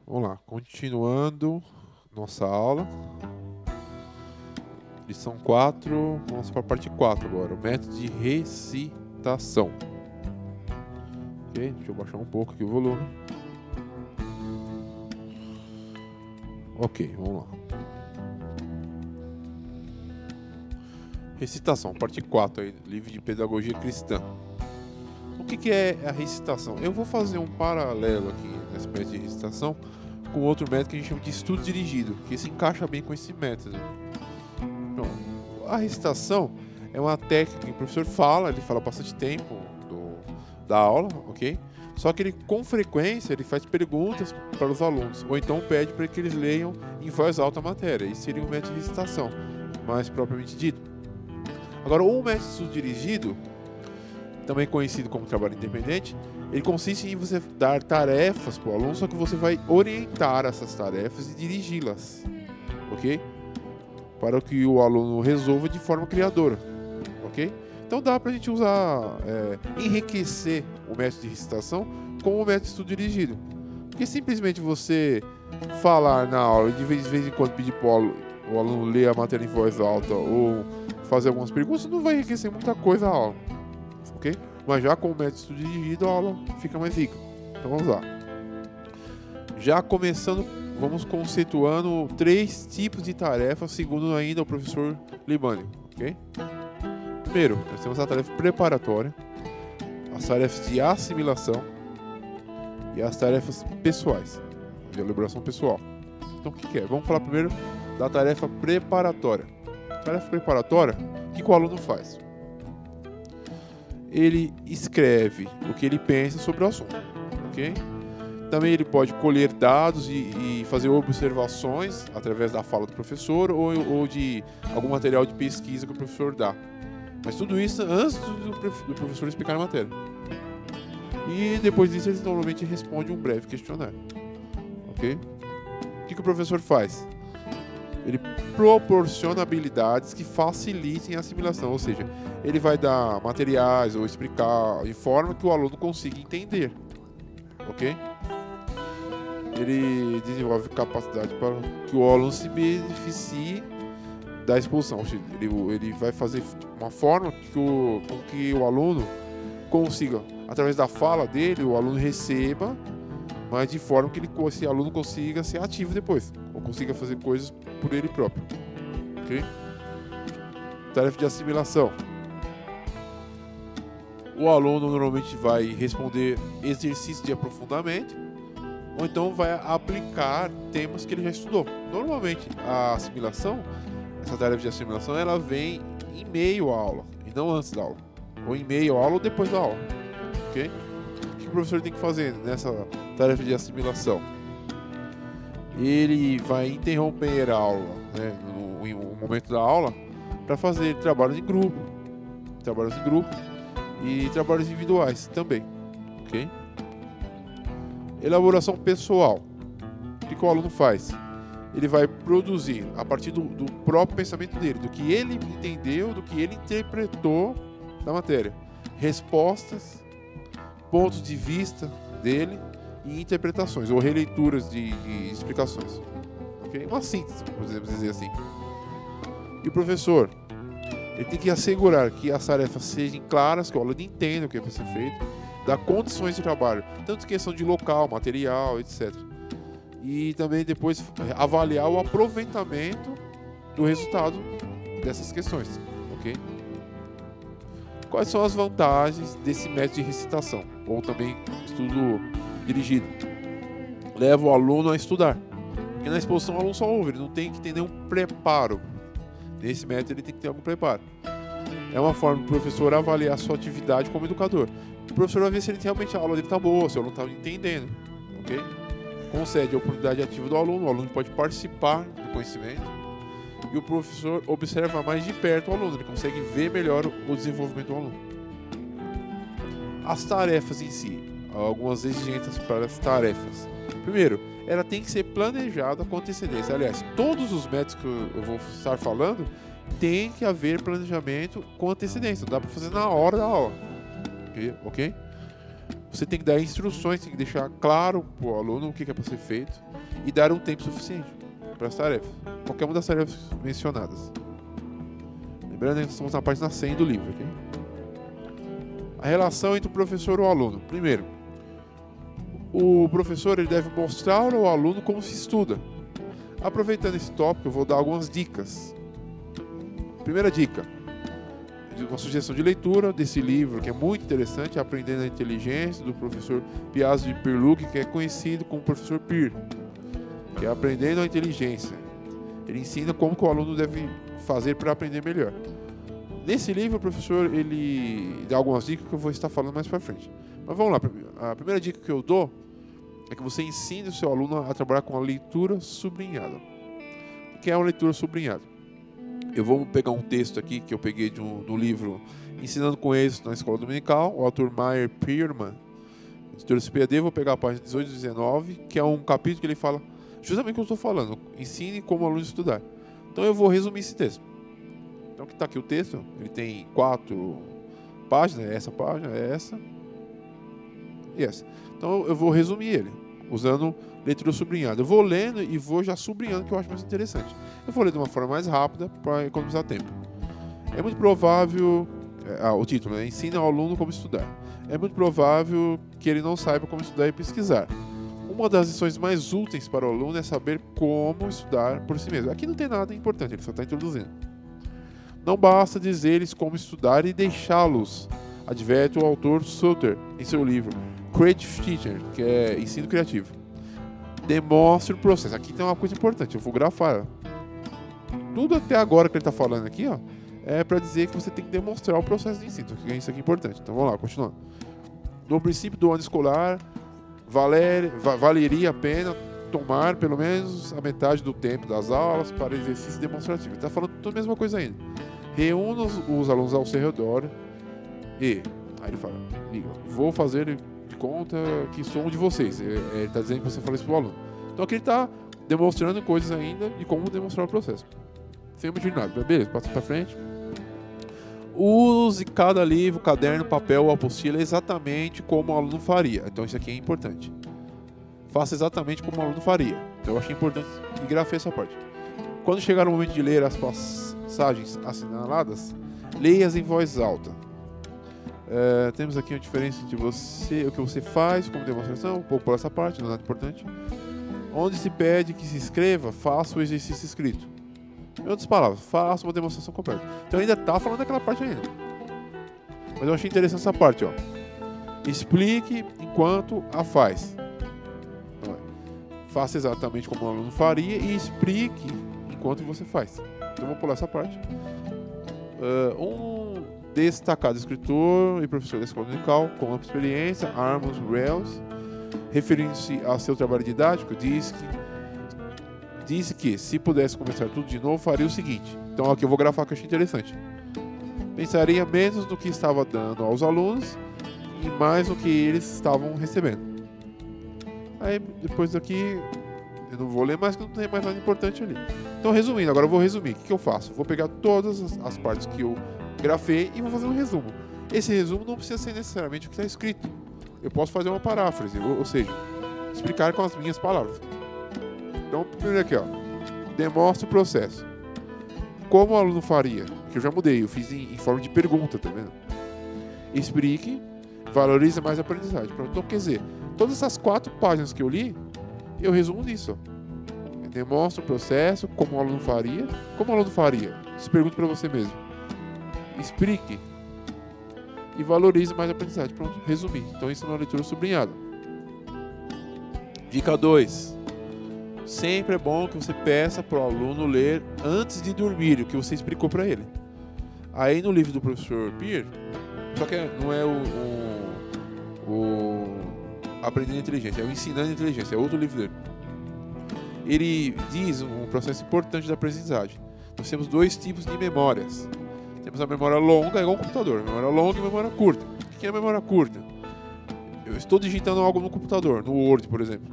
Vamos lá, continuando nossa aula. Lição 4, vamos para a parte 4 agora, o método de recitação. Ok, deixa eu baixar um pouco aqui o volume. Ok, vamos lá. Recitação, parte 4 aí, livro de pedagogia cristã. O que é a recitação? Eu vou fazer um paralelo aqui nesse método de recitação com outro método que a gente chama de estudo dirigido, que se encaixa bem com esse método. Então, a recitação é uma técnica que o professor fala, ele fala bastante tempo da aula, ok? Só que ele, com frequência, ele faz perguntas para os alunos, ou então pede para que eles leiam em voz alta a matéria. Isso seria um método de recitação, mais propriamente dito. Agora, o método de estudo dirigido, também conhecido como trabalho independente, ele consiste em você dar tarefas para o aluno, só que você vai orientar essas tarefas e dirigi-las, ok? Para que o aluno resolva de forma criadora, ok? Então dá para a gente usar, enriquecer o método de recitação com o método de estudo dirigido. Porque simplesmente você falar na aula e de vez em quando pedir para o aluno ler a matéria em voz alta ou fazer algumas perguntas, não vai enriquecer muita coisa a aula, ok? Mas já com o método de estudo dirigido, a aula fica mais rica. Então vamos lá. Já começando, vamos conceituando 3 tipos de tarefas, segundo ainda o professor Libani, ok? Primeiro, nós temos a tarefa preparatória, as tarefas de assimilação e as tarefas pessoais, de elaboração pessoal. Então o que é? Vamos falar primeiro da tarefa preparatória. Tarefa preparatória, o que o aluno faz? Ele escreve o que ele pensa sobre o assunto, ok? Também ele pode colher dados e fazer observações através da fala do professor ou de algum material de pesquisa que o professor dá. Mas tudo isso antes do professor explicar a matéria. E depois disso ele normalmente responde um breve questionário, ok? O que o professor faz? Ele proporciona habilidades que facilitem a assimilação, ou seja, ele vai dar materiais ou explicar de forma que o aluno consiga entender, ok? Ele desenvolve capacidade para que o aluno se beneficie da exposição, ou seja, ele vai fazer uma forma com que o aluno consiga, através da fala dele, o aluno receba, mas de forma que esse aluno consiga ser ativo depois, ou consiga fazer coisas por ele próprio, ok? Tarefa de assimilação. O aluno normalmente vai responder exercícios de aprofundamento, ou então vai aplicar temas que ele já estudou. Normalmente a assimilação, essa tarefa de assimilação, ela vem em meio à aula, e não antes da aula, ou em meio à aula ou depois da aula, ok? O que o professor tem que fazer nessa tarefa de assimilação? Ele vai interromper a aula, né, no momento da aula, para fazer trabalhos em grupo e trabalhos individuais também, ok? Elaboração pessoal. O que o aluno faz? Ele vai produzir, a partir do próprio pensamento dele, do que ele entendeu, do que ele interpretou da matéria, respostas, pontos de vista dele e interpretações, ou releituras de explicações. Okay? Uma síntese, podemos dizer assim. E o professor, ele tem que assegurar que as tarefas sejam claras, que o aluno entenda o que é para ser feito, dar condições de trabalho, tanto questão de local, material, etc. E também depois avaliar o aproveitamento do resultado dessas questões, ok? Quais são as vantagens desse método de recitação, ou também estudo dirigido? Leva o aluno a estudar, porque na exposição o aluno só ouve, ele não tem que ter nenhum preparo. Nesse método ele tem que ter algum preparo. É uma forma do professor avaliar a sua atividade como educador. O professor vai ver se realmente a aula dele está boa, se o aluno está entendendo, ok? Concede a oportunidade ativa do aluno, o aluno pode participar do conhecimento e o professor observa mais de perto o aluno, ele consegue ver melhor o desenvolvimento do aluno. As tarefas em si, algumas exigências para as tarefas. Primeiro, ela tem que ser planejada com antecedência. Aliás, todos os métodos que eu vou estar falando tem que haver planejamento com antecedência, não dá para fazer na hora da aula, ok? Você tem que dar instruções, tem que deixar claro para o aluno o que é para ser feito e dar um tempo suficiente para as tarefas, qualquer uma das tarefas mencionadas. Lembrando que estamos na página 100 do livro. Okay? A relação entre o professor e o aluno. Primeiro, o professor ele deve mostrar ao aluno como se estuda. Aproveitando esse tópico, eu vou dar algumas dicas. Primeira dica, uma sugestão de leitura desse livro, que é muito interessante, Aprendendo a Inteligência, do professor Piazzi de Pirluc, que é conhecido como professor Pir, que é Aprendendo a Inteligência. Ele ensina como que o aluno deve fazer para aprender melhor. Nesse livro, o professor ele dá algumas dicas que eu vou estar falando mais para frente. Mas vamos lá, a primeira dica que eu dou é que você ensine o seu aluno a trabalhar com a leitura sublinhada. O que é uma leitura sublinhada? Eu vou pegar um texto aqui que eu peguei do livro Ensinando com Êxito na Escola Dominical, o autor Meyer Pearman, editor CPAD. Vou pegar a página 18 e 19, que é um capítulo que ele fala justamente o que eu estou falando. Ensine como o aluno estudar. Então eu vou resumir esse texto. Então que está aqui o texto, ele tem 4 páginas, essa página, essa e essa. Então eu vou resumir ele, usando leitura sublinhada. Eu vou lendo e vou já sublinhando, que eu acho mais interessante. Eu vou ler de uma forma mais rápida para economizar tempo. É muito provável, o título, né? Ensina ao aluno como estudar. É muito provável que ele não saiba como estudar e pesquisar. Uma das lições mais úteis para o aluno é saber como estudar por si mesmo. Aqui não tem nada importante, ele só está introduzindo. Não basta dizer-lhes como estudar e deixá-los, adverte o autor Sutter em seu livro Creative Teaching, que é ensino criativo. Demonstre o processo. Aqui tem uma coisa importante, eu vou grafar. Tudo até agora que ele está falando aqui, ó, é para dizer que você tem que demonstrar o processo de ensino. Isso aqui é importante. Então vamos lá, continuando. No princípio do ano escolar, valeria a pena tomar pelo menos a metade do tempo das aulas para exercício demonstrativo. Ele está falando tudo a mesma coisa ainda. Reúna os alunos ao seu redor e... Aí ele fala, vou fazer de conta que sou um de vocês. Ele está dizendo que você fala isso para o aluno. Então aqui ele está demonstrando coisas ainda de como demonstrar o processo. Sem medir nada. Beleza, passa para frente. Use cada livro, caderno, papel ou apostila exatamente como o aluno faria. Então isso aqui é importante. Faça exatamente como o aluno faria. Então eu achei importante e grafei essa parte. Quando chegar o momento de ler as passagens assinaladas, leia-as em voz alta. Temos aqui a diferença entre o que você faz como demonstração, um pouco por essa parte, não é nada importante. Onde se pede que se escreva, faça o exercício escrito. Em outras palavras, faça uma demonstração completa. Então ainda está falando daquela parte ainda. Mas eu achei interessante essa parte, ó. Explique enquanto a faz. Então, faça exatamente como o aluno faria e explique enquanto você faz. Então eu vou pular essa parte. Um destacado escritor e professor da escola dominical com ampla experiência, Amos Wells, referindo-se ao seu trabalho didático, disse que se pudesse começar tudo de novo, faria o seguinte. Então aqui eu vou grafar que eu achei interessante. Pensaria menos no que estava dando aos alunos e mais no que eles estavam recebendo. Aí depois daqui eu não vou ler mais, porque não tem mais nada importante ali. Então resumindo, agora eu vou resumir. O que eu faço? Vou pegar todas as partes que eu grafei e vou fazer um resumo. Esse resumo não precisa ser necessariamente o que está escrito. Eu posso fazer uma paráfrase, ou seja, explicar com as minhas palavras. Então, primeiro aqui, ó, demonstre o processo. Como o aluno faria? Que eu já mudei, eu fiz em forma de pergunta, tá vendo? Explique, valorize mais a aprendizagem. Então, quer dizer, todas essas 4 páginas que eu li, eu resumo nisso, ó. Demonstre o processo, como o aluno faria. Como o aluno faria? Se pergunte para você mesmo. Explique e valorize mais a aprendizagem. Pronto, resumi. Então isso é uma leitura sublinhada. Dica 2. Sempre é bom que você peça para o aluno ler antes de dormir o que você explicou para ele. Aí no livro do professor Peer, só que não é o Aprendendo Inteligência, é o Ensinando Inteligência, é outro livro dele. Ele diz um processo importante da aprendizagem. Nós temos 2 tipos de memórias. Temos a memória longa, é igual um computador, memória longa e memória curta. O que é a memória curta? Eu estou digitando algo no computador, no Word, por exemplo.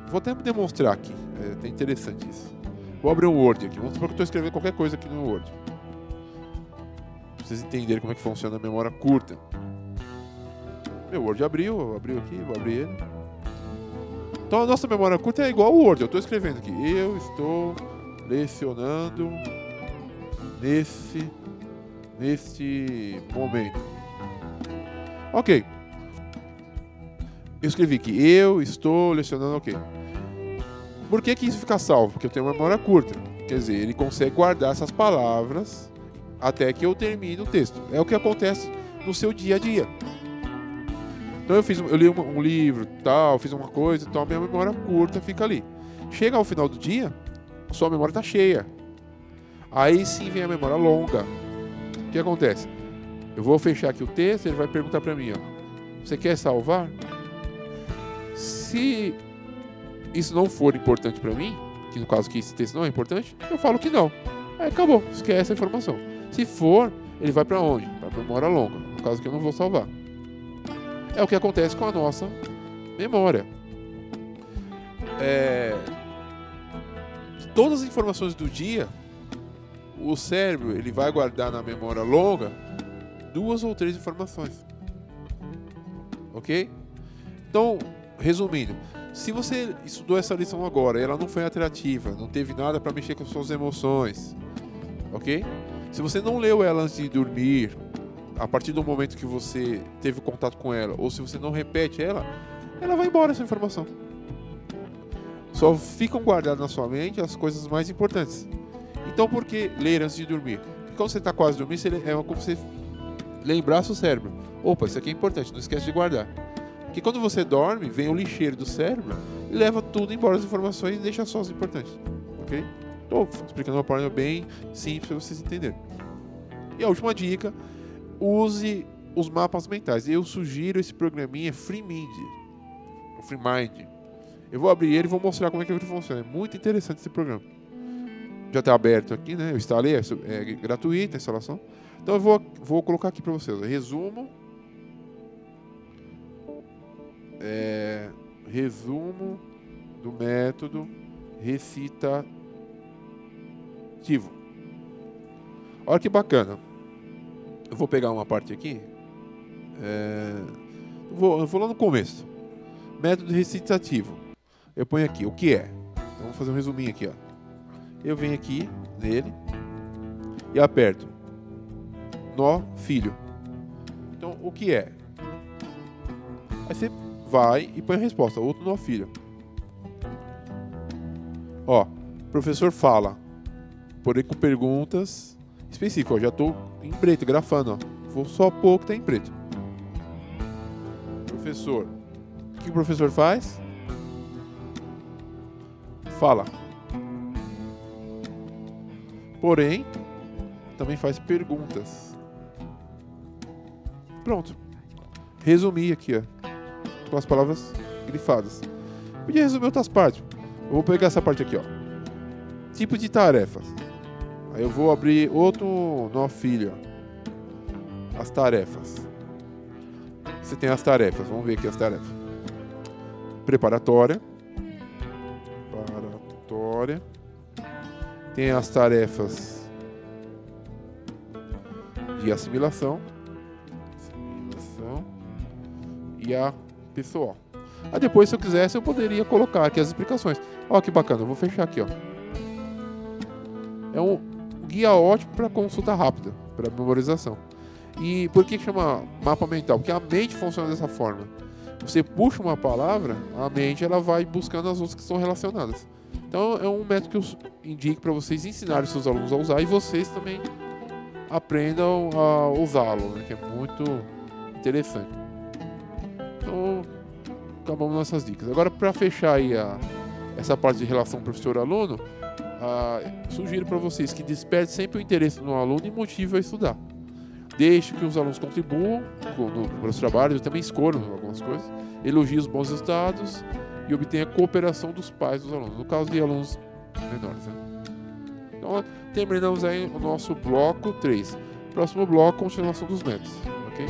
Vou até demonstrar aqui, é interessante isso. Vou abrir um Word aqui, vamos supor que eu estou escrevendo qualquer coisa aqui no Word. Pra vocês entenderem como é que funciona a memória curta. Meu Word abriu aqui, vou abrir ele. Então a nossa memória curta é igual ao Word. Eu estou escrevendo aqui. Eu estou lecionando neste momento. Ok. Eu escrevi aqui. Eu estou lecionando, ok. Por que isso fica salvo? Porque eu tenho uma memória curta. Quer dizer, ele consegue guardar essas palavras até que eu termine o texto. É o que acontece no seu dia a dia. Então eu li um livro, tal, fiz uma coisa, então a minha memória curta fica ali. Chega ao final do dia, sua memória está cheia. Aí sim vem a memória longa. O que acontece? Eu vou fechar aqui o texto, ele vai perguntar para mim, ó, você quer salvar? Se isso não for importante para mim, que no caso que esse texto não é importante, eu falo que não. Aí acabou, esquece a informação. Se for, ele vai para onde? Vai para memória longa, no caso que eu não vou salvar. É o que acontece com a nossa memória. Todas as informações do dia, o cérebro ele vai guardar na memória longa 2 ou 3 informações. Ok? Então, resumindo, se você estudou essa lição agora e ela não foi atrativa, não teve nada para mexer com suas emoções, ok? Se você não leu ela antes de dormir, a partir do momento que você teve contato com ela, ou se você não repete ela, ela vai embora essa informação. Só ficam guardadas na sua mente as coisas mais importantes. Então por que ler antes de dormir? Porque quando você está quase dormindo, é como você lembrasse o cérebro. Opa, isso aqui é importante, não esquece de guardar. Porque quando você dorme, vem o lixeiro do cérebro e leva tudo embora as informações e deixa só as importantes. Ok? Estou explicando uma forma bem simples para vocês entenderem. E a última dica, use os mapas mentais. Eu sugiro esse programinha FreeMind. Eu vou abrir ele e vou mostrar como é que ele funciona. É muito interessante esse programa. Já está aberto aqui, né? Eu instalei, é gratuita a instalação. Então eu vou colocar aqui para vocês. Resumo do método recitativo. Olha que bacana. Eu vou pegar uma parte aqui. Eu vou lá no começo. Método recitativo. Eu ponho aqui o que é. Então vamos fazer um resuminho aqui, ó. Eu venho aqui nele e aperto nó filho. Então o que é? Aí você vai e põe a resposta, outro nó filho. Ó, professor fala, porém com perguntas específicas. Ó, já estou em preto, grafando, ó. Vou só pôr que está em preto. Professor, o que o professor faz? Fala. Porém, também faz perguntas. Pronto. Resumi aqui, ó, com as palavras grifadas. Podia resumir outras partes. Eu vou pegar essa parte aqui, ó. Tipo de tarefas. Aí eu vou abrir outro nó filho, ó. As tarefas. Você tem as tarefas. Vamos ver aqui as tarefas. Preparatória. Tem as tarefas de assimilação e a pessoal. Aí depois, se eu quisesse, eu poderia colocar aqui as explicações. Ó, que bacana, eu vou fechar aqui, ó. É um guia ótimo para consulta rápida, para memorização. E por que chama mapa mental? Porque a mente funciona dessa forma. Você puxa uma palavra, a mente ela vai buscando as outras que estão relacionadas. Então é um método que eu indico para vocês ensinarem seus alunos a usar e vocês também aprendam a usá-lo, né, que é muito interessante. Então acabamos nossas dicas. Agora, para fechar aí essa parte de relação professor-aluno, sugiro para vocês que desperte sempre o interesse no aluno e motive a estudar. Deixe que os alunos contribuam nos trabalhos, também escolham algumas coisas, elogie os bons resultados e obtenha a cooperação dos pais dos alunos, no caso de alunos menores, né? Então, terminamos aí o nosso bloco 3. Próximo bloco, continuação dos métodos, ok?